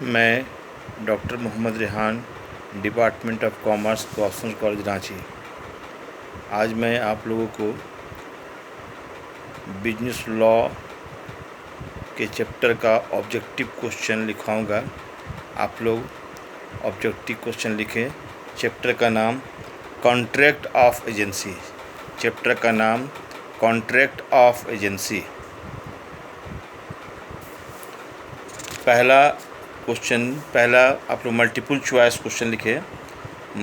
मैं doctor Mohammad Rehan, department of commerce, government college Ranchi. आज मैं आप लोगों को बिजनेस लॉ के चैप्टर का ऑब्जेक्टिव क्वेश्चन लिखवाऊंगा। आप लोग ऑब्जेक्टिव क्वेश्चन लिखें। चैप्टर का नाम कॉन्ट्रैक्ट ऑफ एजेंसी। चैप्टर का नाम कॉन्ट्रैक्ट ऑफ एजेंसी। पहला आप लोग मल्टीपल चॉइस क्वेश्चन लिखें।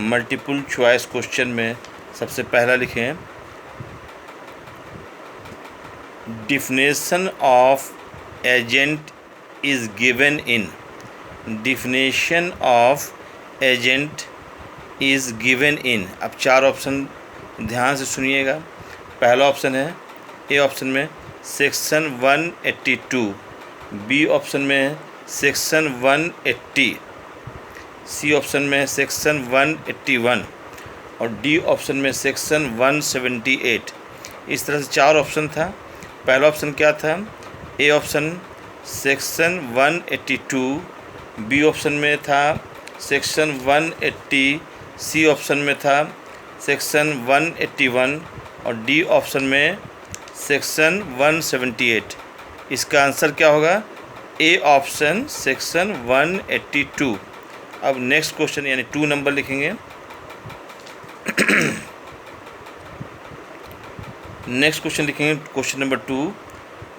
मल्टीपल चॉइस क्वेश्चन में सबसे पहला लिखें, definition of agent is given in. Definition of agent is given in. अब चार ऑप्शन ध्यान से सुनिएगा। पहला ऑप्शन है, ए ऑप्शन में सेक्शन 182, बी ऑप्शन में सेक्शन 180, सी ऑप्शन में सेक्शन 181 और डी ऑप्शन में सेक्शन 178। इस तरह से चार ऑप्शन था। पहला ऑप्शन क्या था? A option section 182, B option में था सेक्शन 180, सी ऑप्शन में था सेक्शन 181 और डी ऑप्शन में सेक्शन 178। इसका आंसर क्या होगा? ए ऑप्शन सेक्शन 182। अब नेक्स्ट क्वेश्चन यानी 2 नंबर लिखेंगे। नेक्स्ट क्वेश्चन लिखेंगे, question number 2।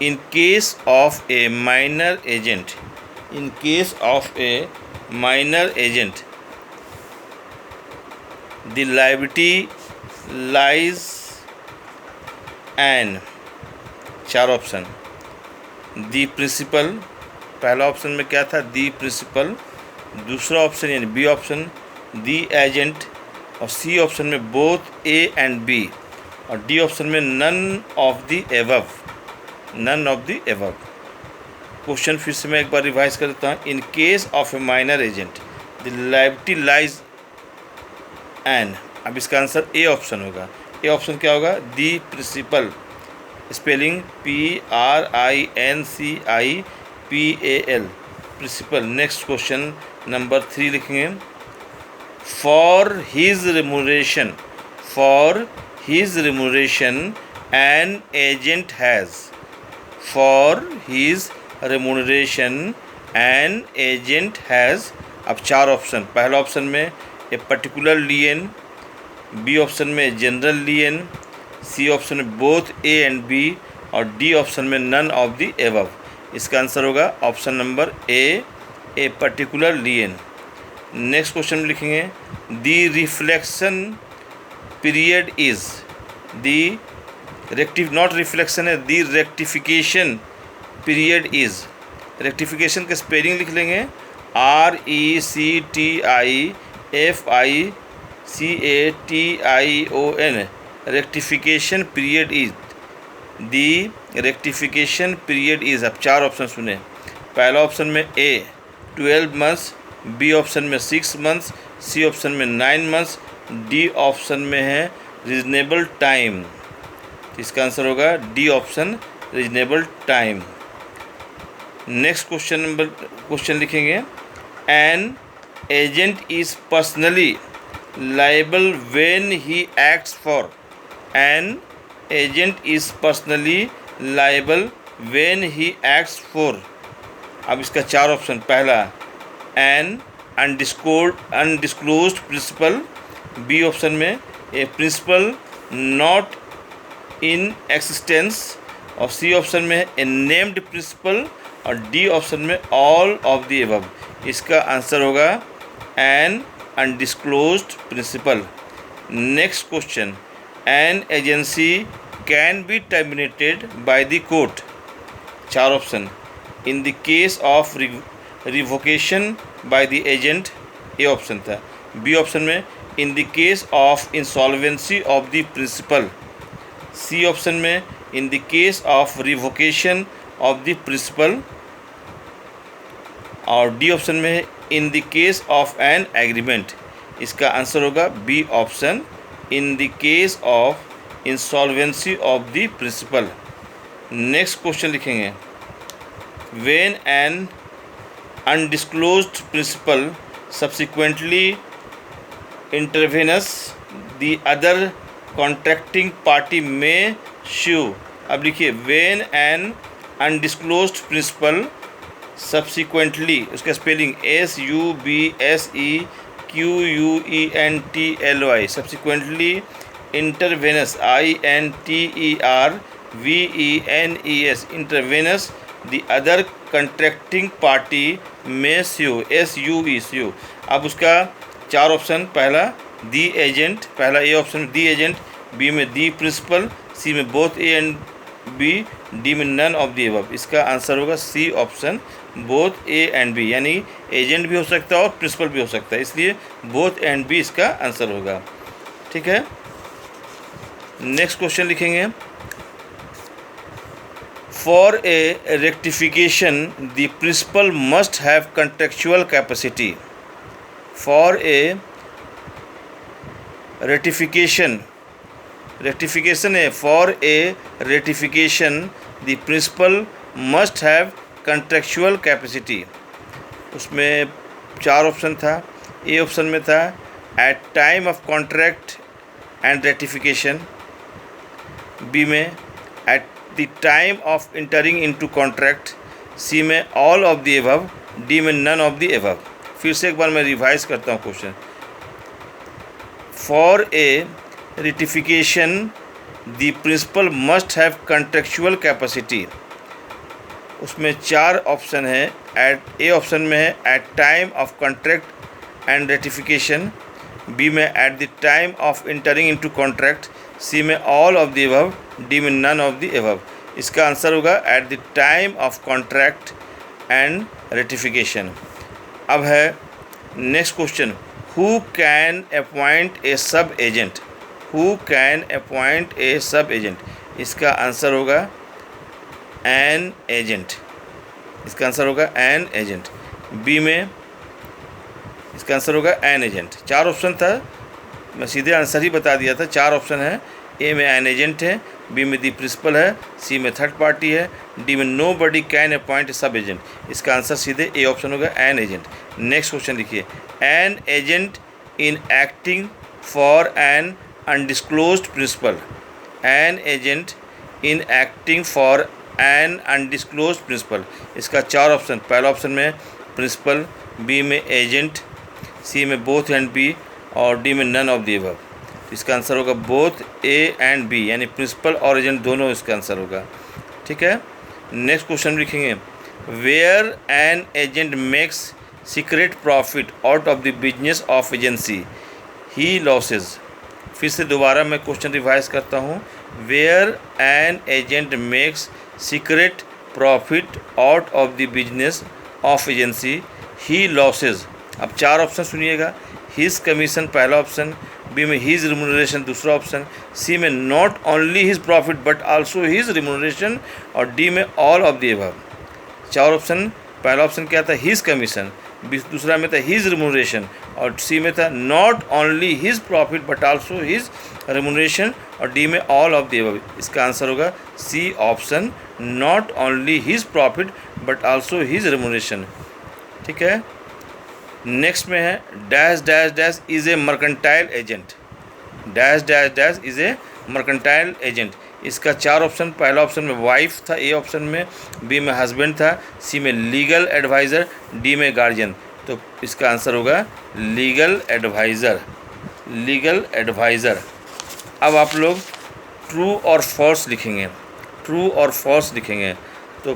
In case of a minor agent, in case of a minor agent the liability lies and, चार ऑप्शन, दी प्रिंसिपल, पहला ऑप्शन में क्या था? दी प्रिंसिपल, दूसरा ऑप्शन यानी बी ऑप्शन दी एजेंट और सी ऑप्शन में बोथ ए एंड बी और डी ऑप्शन में none of the above, none of the above. Question फिर से मैं एक बार रिवाइज कर देता हूँ। In case of a minor agent the liability lies and, अब इसका आंसर ए ऑप्शन होगा। ए ऑप्शन क्या होगा? The principal, spelling PRINCIPAL, principal. Next question number 3 लिखेंगे, for his remuneration, for his remuneration an agent has, for his remuneration an agent has. अब चार option, पहला option में a particular lien, B option में general lien, C option में both A and B और D option में none of the above. इसका answer होगा option number A particular lien. Next question में लिखेंगे, दी reflection period is, the not reflection है, दी rectification period is. Rectification के spelling लिख लेंगे RECTIFICATION, rectification period is, the rectification period is. अब चार ऑप्शन सुने। पहला ऑप्शन में ए 12 मंथ्स, बी ऑप्शन में 6 मंथ्स, सी ऑप्शन में 9 मंथ्स, डी ऑप्शन में है रीजनेबल टाइम। इसका आंसर होगा D option, reasonable time. Next question लिखेंगे, an agent is personally liable when he acts for, an agent is personally liable when he acts for. अब इसका चार option, पहला an undisclosed principal, B option में a principal not in existence और C option में a named principal और D option में all of the above. इसका आंसर होगा an undisclosed principal. Next question, an agency can be terminated by the court, चार option, in the case of revocation by the agent, A option था, B option में in the case of insolvency of the principal, C option में in the case of revocation of the principal और D option में in the case of an agreement. इसका answer होगा B option, in the case of insolvency of the principal. Next question लिखेंगे, when an undisclosed principal subsequently intervenes, the other contracting party may sue. अब लिखिए, when an undisclosed principal subsequently, उसका spelling SUBSEQUENTLY, subsequently intervenes, INTERVENES, intervenes, the other contracting party may sue, SUE, sue. अब उसका चार option, पहला दी agent, पहला ए option में दी agent, B में दी प्रिंसिपल, सी में both A and B, D में नन ऑफ दी अबव. इसका आंसर होगा C option, both A and B, यानी एजेंट भी हो सकता है और प्रिंसिपल भी हो सकता है, इसलिए बोथ एंड बी इसका आंसर होगा. ठीक है, नेक्स्ट क्वेश्चन लिखेंगे. For a rectification the principal must have contractual capacity. For a ratification है, for a ratification the principal must have contractual capacity. उसमें चार ऑप्शन था. ए ऑप्शन में था at time of contract and ratification, B में at the time of entering into contract, C में all of the above, D में none of the above. फिर से एक बार मैं रिवाइज करता हूँ question. For a ratification the principal must have contractual capacity. उसमें चार ऑप्शन है. एट ए ऑप्शन में है at time of contract and ratification, B में at the time of entering into contract, C में all of the above, D में none of the above. इसका answer होगा at the time of contract and ratification. अब है next question. Who can appoint A sub agent. Who can appoint A sub agent. इसका answer होगा an agent. इसका answer होगा an agent. B में इसका आंसर होगा एन एजेंट. चार ऑप्शन था, मैं सीधे आंसर ही बता दिया था. चार ऑप्शन है. ए में एन एजेंट है, बी में दी प्रिंसिपल है, सी में थर्ड पार्टी है, डी में nobody can appoint sub agent. इसका आंसर सीधे ए ऑप्शन होगा एन एजेंट. नेक्स्ट क्वेश्चन लिखिए. An agent in acting for an undisclosed principal. An agent in acting for an undisclosed principal. इसका चार option. पहला option में principal, B में agent, C में बोथ एंड बी, और D में नन ऑफ द एबव. इसका आंसर होगा बोथ ए एंड बी, यानी प्रिंसिपल और एजेंट दोनों इसका आंसर होगा. ठीक है, नेक्स्ट क्वेश्चन लिखेंगे. Where an agent makes secret profit out of the business of agency, he loses. फिर से दोबारा मैं क्वेश्चन रिवाइज करता हूँ. Where an agent makes secret profit out of the business of agency, he loses. अब चार option सुनिएगा. His commission पहला ऑप्शन, बी में हिज रिम्यूनरेशन दूसरा ऑप्शन, सी में not only his profit but also his remuneration, और D में all of the above. चार ऑप्शन. पहला ऑप्शन क्या था? हिज कमीशन, दूसरा में था हिज रिम्यूनरेशन, और सी में था not only his profit but also his remuneration, और डी में ऑल ऑफ द एबव. इसका आंसर होगा C option, not only his profit but also his remuneration. ठीक है, नेक्स्ट में है dash dash dash is a mercantile agent. Dash dash dash is a mercantile agent. इसका चार option. पहला option में वाइफ था, ए ऑप्शन में, बी में हस्बैंड था, सी में लीगल एडवाइज़र, डी में गार्जियन. तो इसका आंसर होगा लीगल एडवाइज़र. Legal adviser. अब आप लोग ट्रू और फॉल्स लिखेंगे. ट्रू और फॉल्स लिखेंगे. तो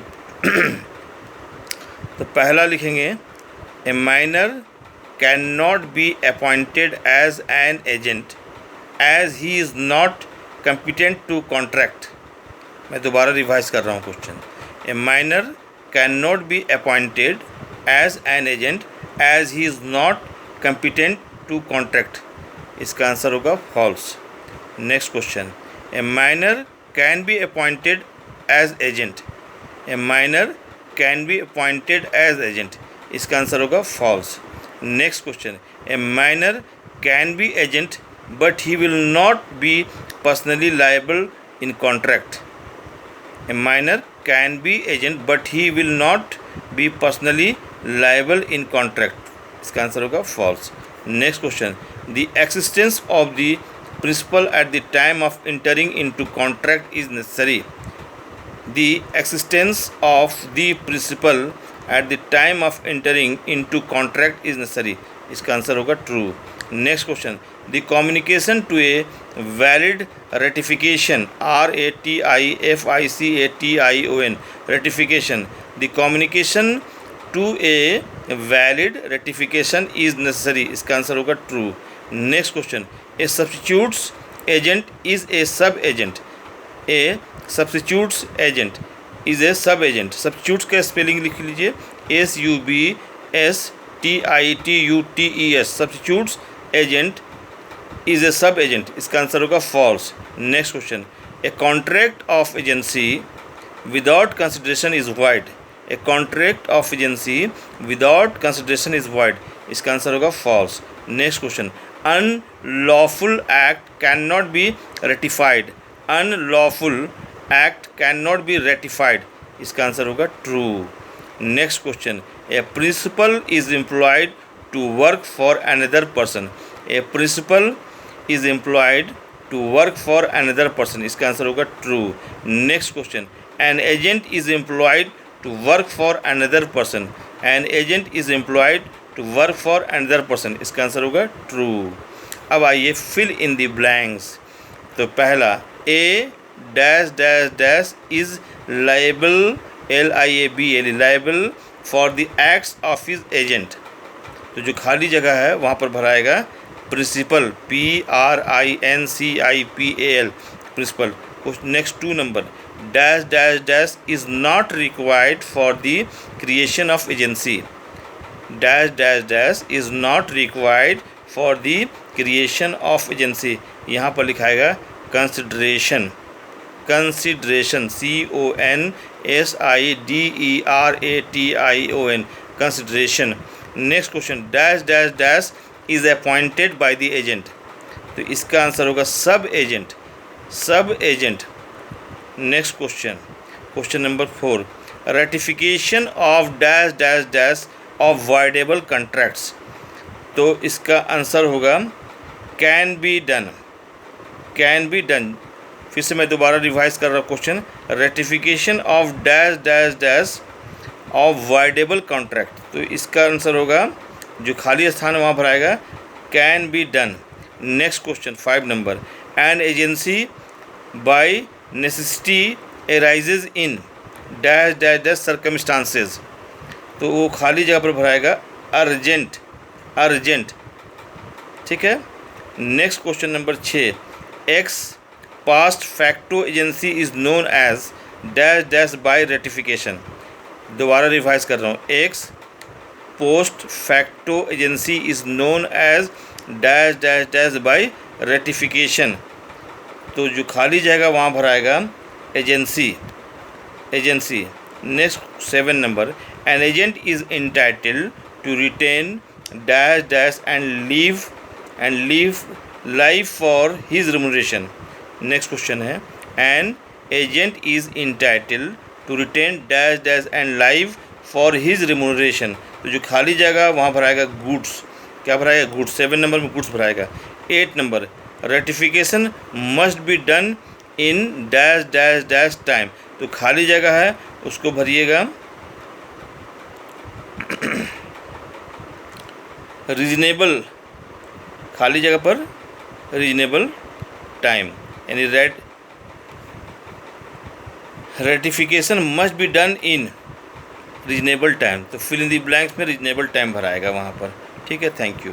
पहला लिखेंगे a minor can not be appointed as an agent as he is not competent to contract. मैं दोबारा रिवाइज कर रहा हूँ question. A minor can not be appointed as an agent as he is not competent to contract. इसका answer होगा false. Next question. A minor can be appointed as agent. A minor can be appointed as agent. इसका answer होगा false. Next question. A minor can B agent but he will not be personally liable in contract. A minor can be agent but he will not be personally liable in contract, इसका answer होगा false. Next question, the existence of the principal at the time of entering into contract is necessary. The existence of the principal at the time of entering into contract is necessary, इसका answer होगा true। Next question, the communication to a valid ratification, RATIFICATION, ratification, the communication to a valid ratification is necessary, इसका answer होगा true। Next question, a substitutes agent is a sub agent, a substitutes agent is a sub agent. Substitutes का spelling लिख लीजिए, SUBSTITUTES, substitutes agent is a sub agent, इसका answer होगा false. Next question, a contract of agency without consideration is void, a contract of agency without consideration is void, इसका answer होगा false. Next question, unlawful act can not be ratified, unlawful act can not be ratified, इसका answer होगा true. Next question, a principal is employed to work for another person, a principal is employed to work for another person, इसका answer होगा true. Next question, an agent is employed to work for another person, an agent is employed to work for another person, इसका answer होगा true. अब आइए fill in the blanks. तो पहला, A dash dash dash is liable, LIABLE, liable for the acts of his agent. तो जो खाली जगह है वहाँ पर भराएगा principal, PRINCIPAL, principal. Next 2 number, dash dash dash is not required for the creation of agency, dash dash dash is not required for the creation of agency, यहाँ पर लिखाएगा consideration, consideration, CONSIDERATION, consideration. Next question, dash dash dash is appointed by the agent, तो इसका answer होगा sub agent, sub agent. Next question, question number 4, ratification of dash dash dash of voidable contracts, तो इसका answer होगा can be done, can be done. फिर से मैं दोबारा रिवाइज कर रहा हूँ question, ratification of dash dash dash of voidable contract, तो इसका आंसर होगा जो खाली स्थान है वहाँ भराएगा can be done. Next question 5 number, an agency by necessity arises in dash dash dash circumstances, तो वो खाली जगह पर भराएगा अर्जेंट, अर्जेंट, ठीक है। Next question number 6, ex past facto agency is known as dash dash by ratification, दोबारा revise कर रहा हूँ, ex post facto agency is known as dash dash dash by ratification, तो जो खाली जाएगा वहाँ भराएगा agency, agency. Next 7 number, an agent is entitled to retain dash dash and leave life for his remuneration. Next question है, an agent is entitled to retain dash dash and live for his remuneration, तो जो खाली जगह वहाँ भराएगा goods, क्या भराएगा goods, 7 number में गुड्स भराएगा। 8 number, ratification must be done in dash dash dash time, तो खाली जगह है उसको भरिएगा रीजनेबल, खाली जगह पर रीजनेबल टाइम, यानी ratification must be done in reasonable time, तो फिल इन द ब्लैंक्स में रीजनेबल टाइम भराएगा वहाँ पर, ठीक है। Thank you.